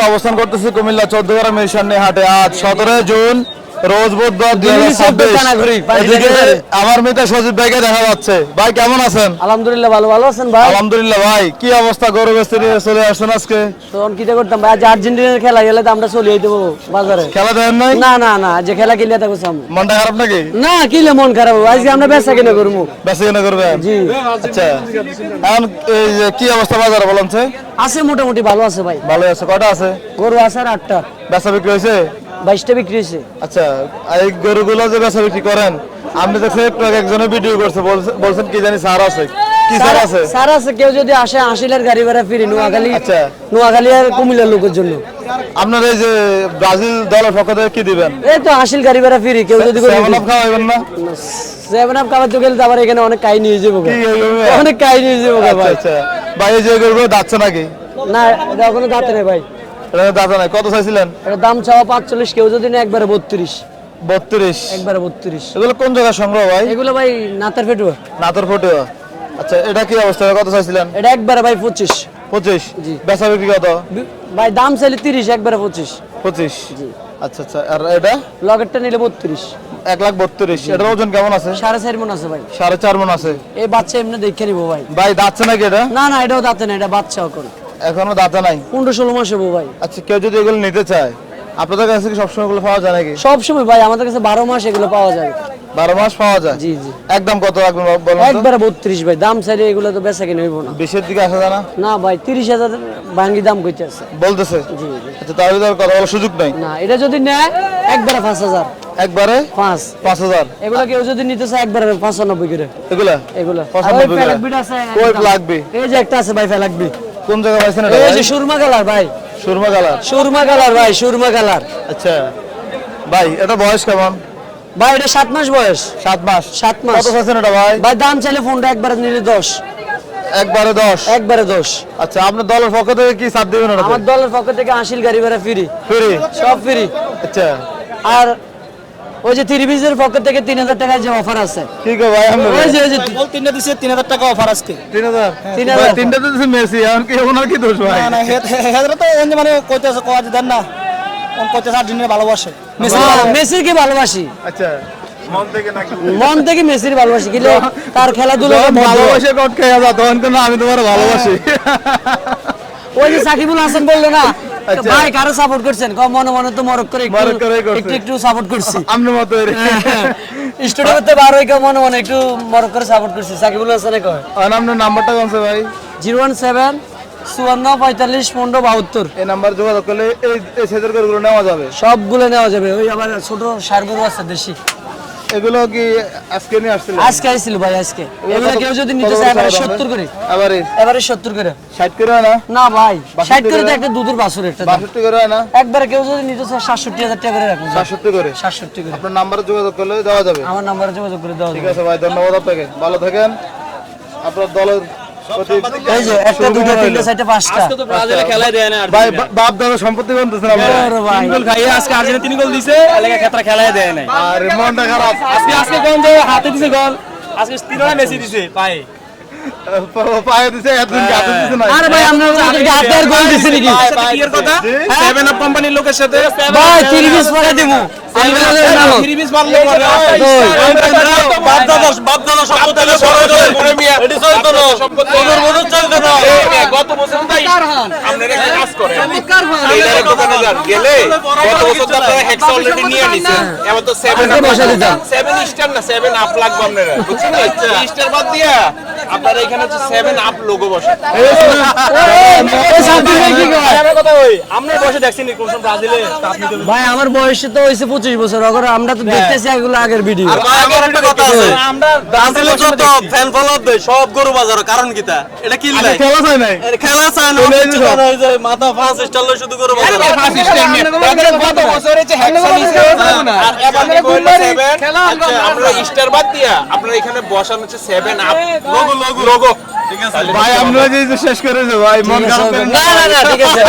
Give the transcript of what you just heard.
অবস্থান করতেছি কুমিল্লা 14 মিশন হাটে। আজ 17 জুন রোজ বুধবার 2026। আমার মেয়েটা সজীব ভাইকে দেখা যাচ্ছে। ভাই কেমন আছেন? আলহামদুলিল্লাহ ভালো আছেন ভাই? আলহামদুলিল্লাহ। ভাই কি অবস্থা? গরু বেচতে নিয়ে চলে আসছেন আজকে? তখন কি করতাম ভাই, আজ আর্জেন্টিনার খেলা গেলে তো আমরা চলে যেতে বাজারে। খেলা দেন নাই? না না না, যে খেলা কিনলে থাকো সামনে। মনটা খারাপ নাকি? না কিনলে মন খারাপ হবে, আজকে আমরা বেচা কিনা করবো। বেচা কিনা করবেন? জি। আচ্ছা, এখন এই যে কি অবস্থা বাজারে বলেন? আছে মোটামুটি ভালো আছে ভাই। ভালো আছে। কয়টা আছে? গরু আছে আর 8টা। বেচা বিক্রি হয়েছে? 22টা বিক্রি হয়েছে। আচ্ছা, এই গরুগুলো যে বেচা বিক্রি করেন, আপনি দেখছি একজনের ভিডিও করছে, বলছেন কি জানি সার আছে। কি সার আছে? সার আছে, কেউ যদি আসে 80 গাড়ি ভাড়া ফ্রি নোয়াখালী। আচ্ছা, নোয়াখালী আর কুমিল্লার লোকের জন্য। আপনার এই যে ব্রাজিল দলের পক্ষ থেকে কি দিবেন? এই তো 80 গাড়ি ভাড়া ফ্রি, কেউ যদি খাওয়াবেন না? 7 আপ খাবার তো গেলে আবার এখানে অনেক কাহিনী হয়ে যাবো, অনেক কাহিনী হয়ে যাবো ভাই। আচ্ছা, ভাই এই যে গরুগুলো দাঁতছে নাকি? না, এটা এখনো দাঁতে নেই ভাই। এটা দাঁতা নাই। কত চাইছিলেন? এটা দাম চাওয়া 45, কেউ যদি না একবারে 32। 32? একবারে 32। এগুলো কোন জায়গায় সংগ্রহ ভাই? এগুলো ভাই নাতার ফেটুয়া। নাতর ফটো। আচ্ছা, এটা কি অবস্থা? কত চাইছিলেন? এটা একবারে ভাই 25। 25? জি। বেচা বিক্রি কত? ভাই দাম চাইলে 30, একবারে 25। 25? জি। আচ্ছা আচ্ছা, আর এটা লগেরটা নিলে 32। 1,32,000। এটার ওজন কেমন আছে? 4.5 মণ আছে ভাই। 4.5 মণ আছে। এই বাচ্চা এমনি দেখে নিবো ভাই। ভাই দাঁতছে নাকি এটা? না না, এটাও দাঁতে না, এটা বাচ্চা এখন এখনো দাঁতে নাই। 15-16 মাস হবো ভাই। আচ্ছা, কেউ যদি এগুলো নিতে চায়, আপনাদের কাছে কি সবসময় এগুলো পাওয়া যায় নাকি? সব সময় ভাই আমাদের কাছে 12 মাস এগুলো পাওয়া যায়। 12 মাস পাওয়া যায়? জি জি। একদম কত রাখবেন বলুন তো? একবারে 32 ভাই। দাম চাইলে এগুলো তো বেচা কিনে হইব না। 20-এর দিকে আসা যায় না? না ভাই, 30,000 ভাঙ্গি দাম কইতেছে। বলতেছে? জি জি। আচ্ছা, তাহলে তো আর কথা বলার সুযোগ নাই। না, এটা যদি নেয় একবারে 5,000। একবারে 5,000? এগুলা কেউ যদি নিতে চায় একবারে 95 করে। এগুলা এগুলা 95 করে? কই লাগবে? এই যে একটা আছে ভাই ফেলাকবি। কোন জায়গায় পাইছেন এটা? এই যে সুরমা কালার ভাই। সুরমা কালার? সুরমা কালার ভাই, সুরমা কালার। আচ্ছা ভাই, এটা বয়স কেমন? ভাই এটা 7 মাস বয়স। 7 মাস? 7 মাস। কত চাইছেন এটা ভাই? ভাই দাম চাইলে ফোনটা একবারে নিলে 10। একবারে 10? একবারে 10। আচ্ছা, আপনার দলের পক্ষ থেকে কি ছাড় দিবেন ওটা? আমার দলের পক্ষ থেকে 80 গাড়ি ভাড়া ফ্রি। ফ্রি? সব ফ্রি। আচ্ছা, আর ওই যে 3 পিসের পক্ষ থেকে 3000 টাকার যে অফার আছে। কি গো ভাই, আমরা ওই যে বল 3টা দিছে 3000 টাকা অফার আজকে। 3000? 3000? তিনটা তো দিছে মেসি, এখন কি ওনার কি দোষ ভাই? না না, হেদরা তো অন্য মানে কইতেছে কোয়া দেন না, কোন কইতেছে আর্জেন্টিনা ভালোবাসে। মেসির কি ভালোবাসি। আচ্ছা, মন থেকে নাকি? মন থেকে মেসির ভালোবাসি, কিন্তু তার খেলাধুলা ভালোবাসে কট খেয়ে যা, তখন তো না আমি তোমার ভালোবাসি। ওই যে সাকিবুল হাসান বললো না ভাই কারো সাপোর্ট করছেন, কম মনে মনে তো মরক করে একটু সাপোর্ট করছি। আমনে মতো স্টুডিওতে বার হই কেউ মনে মনে একটু মরক করে সাপোর্ট করছি। সাকিবুল হাসানে কয়। আর আপনার নাম্বারটা কোন ভাই? 017 54 45 15 72। এই নাম্বার যোগাযোগ করলে এই সেজের গরুগুলো নেওয়া যাবে? সবগুলো নেওয়া যাবে। ওই আবার ছোট সার গরু আছে দেশি। এগুলো কি আজকে নিয়ে আসছিল? আজকে আইছিল ভাই আজকে। এগুলো কেউ যদি নিতে চায় এবারে 70 করে। এবারে 70 করে। 60 করে না? না ভাই, 60 করে তো একটা দুধের বাছুর একটা। 62 করে না? একবারে কেউ যদি নিতে চায় 67,000 টাকা করে রাখুন। 67 করে? 67 করে। আপনার নাম্বারে যোগাযোগ করলে দেওয়া যাবে? আমার নম্বরে যোগাযোগ করে দেওয়া যাবে। ঠিক আছে ভাই, ধন্যবাদ আপনাকে। ভালো থাকেন। আপনার দলের এই যে একটা দুটো তিনটা চারটা পাঁচটা। আজকে তো ব্রাজিলে খেলাই দেয় না। ভাই বাপ দাদা সম্পত্তি বলতেছেন আপনারা? আরে ভাই 3 গোল খাইয়ে আজকে আর্জেন্টিনা 3 গোল দিছে, এলাকা ক্ষেত্রে খেলাই দেয় নাই। আর মনটা খারাপ। আজকে কোন যে হাতে দিছে গোল, আজকে তিনটা মেসি দিছে পায়ে। পায়ে দিছে, এতদিন হাতে দিছে না। আরে ভাই আমরা হাতের গোল দিছি নাকি? এর কথা 7 আপ কোম্পানির লোকের সাথে ভাই 30 পিস পরে দেবো। আমি বলে নাও 30 মারলে পরে বাপ দাদা সম্পত্তি করে মিয়া এটি চলতো না, ওদের মনে চলতো না। গত বছর তাই আপনারা একটা কাজ করেন, চমৎকার ভাই। টেইলারের দোকানে যান, গেলে গত বছর তো আপনারা হেক্স অলরেডি নিয়ে নিছেন, এবার তো 7 স্টার না 7 আপ লাগবে আপনারা, বুঝছেন? স্টার বাদ দিয়া আপনারা এখানে হচ্ছে 7 আপ লোগো বসে। এই সাব্বির ভাই কি কয়? আমার কথা ওই আপনার বসে দেখছেন কোন সব ব্রাজিলে আপনি তো ভাই আমার বয়স তো হইছে 25 বছর। ওগর আমরা তো দেখতেছি এগুলো আগের ভিডিও। আর আগের একটা কথা আছে, আমরা ব্রাজিলে যত ফ্যান ফলোয়ার দেয় সব গরু বাজার, কারণ কিটা? এটা কি লাই খেলা চায় নাই, খেলা চায় না, হই যায় মাথা 5 স্টার লয় শুধু গরু বাজার। গত বছর হচ্ছে হেক্স আর এবার কি বলল 7 আমরা স্টার বাদ দিয়া আপনারা এখানে বসানো হচ্ছে 7 আপ লোগো। ঠিক আছে ভাই আমরা যে শেষ করেছে ভাই, মন খারাপ না না না ঠিক আছে।